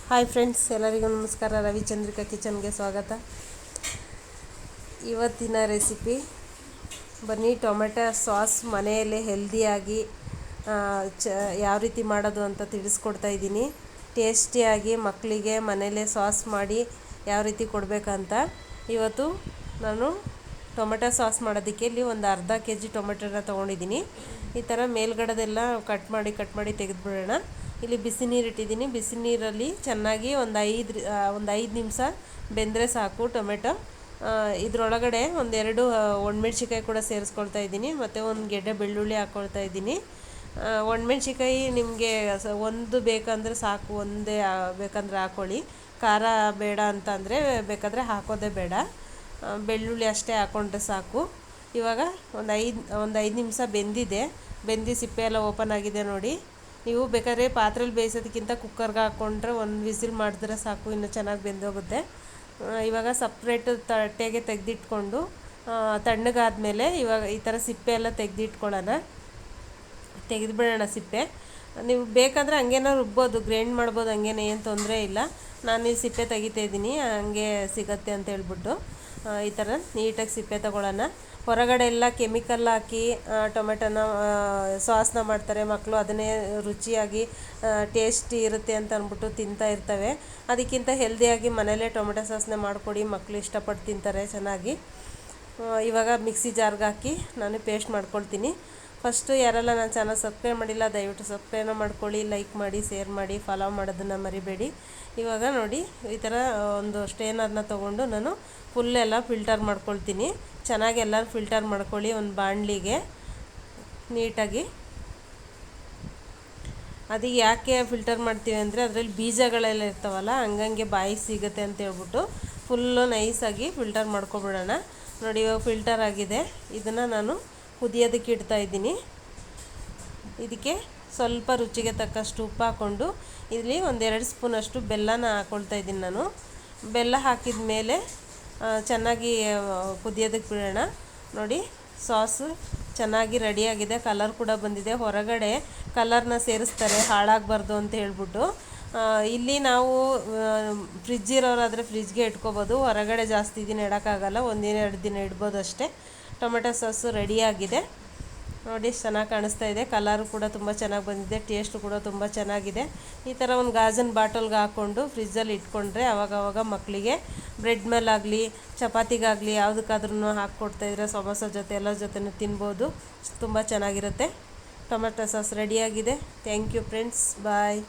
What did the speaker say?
Hi friends, ಎಲ್ಲರಿಗೂ ನಮಸ್ಕಾರ. ರವಿಚಂದ್ರಿಕಾ ಕಿಚನ್ಗೆ ಸ್ವಾಗತ. ಇವತ್ತಿನ ರೆಸಿಪಿ ಬನ್ನಿ, ಟೊಮೆಟೊ ಸಾಸ್ ಮನೆಯಲ್ಲೇ ಹೆಲ್ದಿಯಾಗಿ ಯಾವ ರೀತಿ ಮಾಡೋದು ಅಂತ ತಿಳಿಸ್ಕೊಡ್ತಾ ಇದ್ದೀನಿ. ಟೇಸ್ಟಿಯಾಗಿ ಮಕ್ಕಳಿಗೆ ಮನೆಯಲ್ಲೇ ಸಾಸ್ ಮಾಡಿ ಯಾವ ರೀತಿ ಕೊಡಬೇಕಂತ. ಇವತ್ತು ನಾನು ಟೊಮೆಟೊ ಸಾಸ್ ಮಾಡೋದಕ್ಕೆ ಇಲ್ಲಿ ಒಂದು ಅರ್ಧ ಕೆಜಿ ಟೊಮೆಟೊನ ತೊಗೊಂಡಿದ್ದೀನಿ. ಈ ಥರ ಮೇಲ್ಗಡೆದೆಲ್ಲ ಕಟ್ ಮಾಡಿ ತೆಗೆದುಬಿಡೋಣ. ಇಲ್ಲಿ ಬಿಸಿ ನೀರು ಇಟ್ಟಿದ್ದೀನಿ. ಬಿಸಿ ನೀರಲ್ಲಿ ಚೆನ್ನಾಗಿ ಒಂದು 5 ನಿಮಿಷ ಬೆಂದರೆ ಸಾಕು ಟೊಮೆಟೊ. ಇದರೊಳಗಡೆ ಒಂದೆರಡು ಒಣಮೆಣ್ಸಿಕಾಯಿ ಕೂಡ ಸೇರಿಸ್ಕೊಳ್ತಾ ಇದ್ದೀನಿ, ಮತ್ತು ಒಂದು ಗೆಡ್ಡೆ ಬೆಳ್ಳುಳ್ಳಿ ಹಾಕ್ಕೊಳ್ತಾ ಇದ್ದೀನಿ. ಒಣಮೆಣ್ಸಿಕಾಯಿ ನಿಮಗೆ ಒಂದು ಬೇಕಂದರೆ ಸಾಕು, ಒಂದೇ ಬೇಕಂದರೆ ಹಾಕ್ಕೊಳ್ಳಿ. ಖಾರ ಬೇಡ ಅಂತ ಅಂದರೆ ಬೇಕಾದರೆ ಹಾಕೋದೇ ಬೇಡ. ಬೆಳ್ಳುಳ್ಳಿ ಅಷ್ಟೇ ಹಾಕ್ಕೊಂಡ್ರೆ ಸಾಕು. ಇವಾಗ ಒಂದು 5 ನಿಮಿಷ ಬೆಂದು ಸಿಪ್ಪೆ ಎಲ್ಲ ಓಪನ್ ಆಗಿದೆ ನೋಡಿ. ನೀವು ಬೇಕಾದ್ರೆ ಪಾತ್ರೆಲಿ ಬೇಯಿಸೋದಕ್ಕಿಂತ ಕುಕ್ಕರ್ಗೆ ಹಾಕ್ಕೊಂಡ್ರೆ ಒಂದು ವಿಸಿಲ್ ಮಾಡಿದ್ರೆ ಸಾಕು, ಇನ್ನೂ ಚೆನ್ನಾಗಿ ಬೆಂದೋಗುತ್ತೆ. ಇವಾಗ ಸಪ್ರೇಟ್ ತಟ್ಟೆಗೆ ತೆಗೆದಿಟ್ಕೊಂಡು ತಣ್ಣಗಾದ್ಮೇಲೆ ಇವಾಗ ಈ ಥರ ಸಿಪ್ಪೆ ಎಲ್ಲ ತೆಗೆದುಬಿಡೋಣ ಸಿಪ್ಪೆ. ನೀವು ಬೇಕಾದರೆ ಹಂಗೇನೋ ರುಬ್ಬೋದು, ಗ್ರೈಂಡ್ ಮಾಡ್ಬೋದು, ಹಂಗೇನೆ ಏನು ತೊಂದರೆ ಇಲ್ಲ. ನಾನು ಈ ಸಿಪ್ಪೆ ತೆಗಿತಾ ಇದ್ದೀನಿ, ಹಂಗೆ ಸಿಗತ್ತೆ ಅಂತ ಹೇಳ್ಬಿಟ್ಟು. ಈ ಥರ ನೀಟಾಗಿ ಸಿಪ್ಪೆ ತಗೊಳ್ಳೋಣ. ಹೊರಗಡೆ ಎಲ್ಲ ಕೆಮಿಕಲ್ ಹಾಕಿ ಟೊಮೆಟೊನ ಸಾಸ್ನ ಮಾಡ್ತಾರೆ ಮಕ್ಕಳು. ಅದನ್ನೇ ರುಚಿಯಾಗಿ ಟೇಸ್ಟಿ ಇರುತ್ತೆ ಅಂತ ಅಂದ್ಬಿಟ್ಟು ತಿಂತಾ ಇರ್ತವೆ. ಅದಕ್ಕಿಂತ ಹೆಲ್ದಿಯಾಗಿ ಮನೇಲೇ ಟೊಮೆಟೊ ಸಾಸ್ನ ಮಾಡಿಕೊಡಿ, ಮಕ್ಕಳು ಇಷ್ಟಪಟ್ಟು ತಿಂತಾರೆ ಚೆನ್ನಾಗಿ. ಇವಾಗ ಮಿಕ್ಸಿ ಜಾರ್ಗೆ ಹಾಕಿ ನಾನು ಪೇಸ್ಟ್ ಮಾಡ್ಕೊಳ್ತೀನಿ. ಫಸ್ಟು ಯಾರೆಲ್ಲ ನನ್ನ ಚಾನಲ್ ಸಬ್ಸ್ಕ್ರೈಬ್ ಮಾಡಿಲ್ಲ, ದಯವಿಟ್ಟು ಸಬ್ಸ್ಕ್ರೈಬ್ ಮಾಡ್ಕೊಳ್ಳಿ, ಲೈಕ್ ಮಾಡಿ, ಶೇರ್ ಮಾಡಿ, ಫಾಲೋ ಮಾಡೋದನ್ನು ಮರಿಬೇಡಿ. ಇವಾಗ ನೋಡಿ, ಈ ಥರ ಒಂದು ಸ್ಟ್ರೈನರ್ನ ತೊಗೊಂಡು ನಾನು ಫುಲ್ಲೆಲ್ಲ ಫಿಲ್ಟರ್ ಮಾಡ್ಕೊಳ್ತೀನಿ. ಚೆನ್ನಾಗಿ ಎಲ್ಲ ಫಿಲ್ಟರ್ ಮಾಡ್ಕೊಳ್ಳಿ ಒಂದು ಬಾಣಲಿಗೆ ನೀಟಾಗಿ. ಅದು ಯಾಕೆ ಫಿಲ್ಟರ್ ಮಾಡ್ತೀವಿ ಅಂದರೆ ಅದರಲ್ಲಿ ಬೀಜಗಳೆಲ್ಲ ಇರ್ತಾವಲ್ಲ, ಹಂಗಂಗೆ ಬಾಯಿಗೆ ಸಿಗುತ್ತೆ ಅಂತ ಹೇಳ್ಬಿಟ್ಟು ಫುಲ್ಲು ನೈಸಾಗಿ ಫಿಲ್ಟರ್ ಮಾಡ್ಕೊಬಿಡೋಣ. ನೋಡಿ, ಇವಾಗ ಫಿಲ್ಟರ್ ಆಗಿದೆ. ಇದನ್ನು ನಾನು ಕುದಿಯೋದಕ್ಕೆ ಇಡ್ತಾ ಇದ್ದೀನಿ. ಇದಕ್ಕೆ ಸ್ವಲ್ಪ ರುಚಿಗೆ ತಕ್ಕಷ್ಟು ಉಪ್ಪು ಹಾಕ್ಕೊಂಡು ಇಲ್ಲಿ 1-2 ಸ್ಪೂನಷ್ಟು ಬೆಲ್ಲನ ಹಾಕ್ಕೊಳ್ತಾ ಇದ್ದೀನಿ ನಾನು. ಬೆಲ್ಲ ಹಾಕಿದ ಮೇಲೆ ಚೆನ್ನಾಗಿ ಕುದಿಯೋದಕ್ಕೆ ಬಿಡೋಣ. ನೋಡಿ, ಸಾಸು ಚೆನ್ನಾಗಿ ರೆಡಿಯಾಗಿದೆ, ಕಲರ್ ಕೂಡ ಬಂದಿದೆ. ಹೊರಗಡೆ ಕಲರ್ನ ಸೇರಿಸ್ತಾರೆ ಹಾಳಾಗಬಾರ್ದು ಅಂತ ಹೇಳ್ಬಿಟ್ಟು. ಇಲ್ಲಿ ನಾವು ಫ್ರಿಜ್ ಇರೋರಾದರೆ ಫ್ರಿಜ್ಗೆ ಇಟ್ಕೋಬೋದು. ಹೊರಗಡೆ ಜಾಸ್ತಿ ದಿನ ಇಡೋಕ್ಕಾಗಲ್ಲ, 1-2 ದಿನ ಇಡ್ಬೋದು ಅಷ್ಟೇ. ಟೊಮೆಟೊ ಸಾಸು ರೆಡಿಯಾಗಿದೆ ನೋಡಿ, ಚೆನ್ನಾಗಿ ಕಾಣಿಸ್ತಾ ಇದೆ. ಕಲರು ಕೂಡ ತುಂಬ ಚೆನ್ನಾಗಿ ಬಂದಿದೆ, ಟೇಸ್ಟು ಕೂಡ ತುಂಬ ಚೆನ್ನಾಗಿದೆ. ಈ ಥರ ಒಂದು ಗಾಜಿನ ಬಾಟಲ್ಗೆ ಹಾಕ್ಕೊಂಡು ಫ್ರಿಜ್ಜಲ್ಲಿ ಇಟ್ಕೊಂಡ್ರೆ ಆವಾಗವಾಗ ಮಕ್ಕಳಿಗೆ ಬ್ರೆಡ್ ಮೇಲಾಗಲಿ ಚಪಾತಿಗಾಗಲಿ ಯಾವುದಕ್ಕಾದ್ರೂ ಹಾಕ್ಕೊಡ್ತಾಯಿದ್ರೆ ಸಮೋಸ ಜೊತೆ ಎಲ್ಲ ಜೊತೆನೂ ತಿನ್ಬೋದು. ತುಂಬ ಚೆನ್ನಾಗಿರುತ್ತೆ. ಟೊಮೆಟೊ ಸಾಸ್ ರೆಡಿಯಾಗಿದೆ. Thank you friends, bye.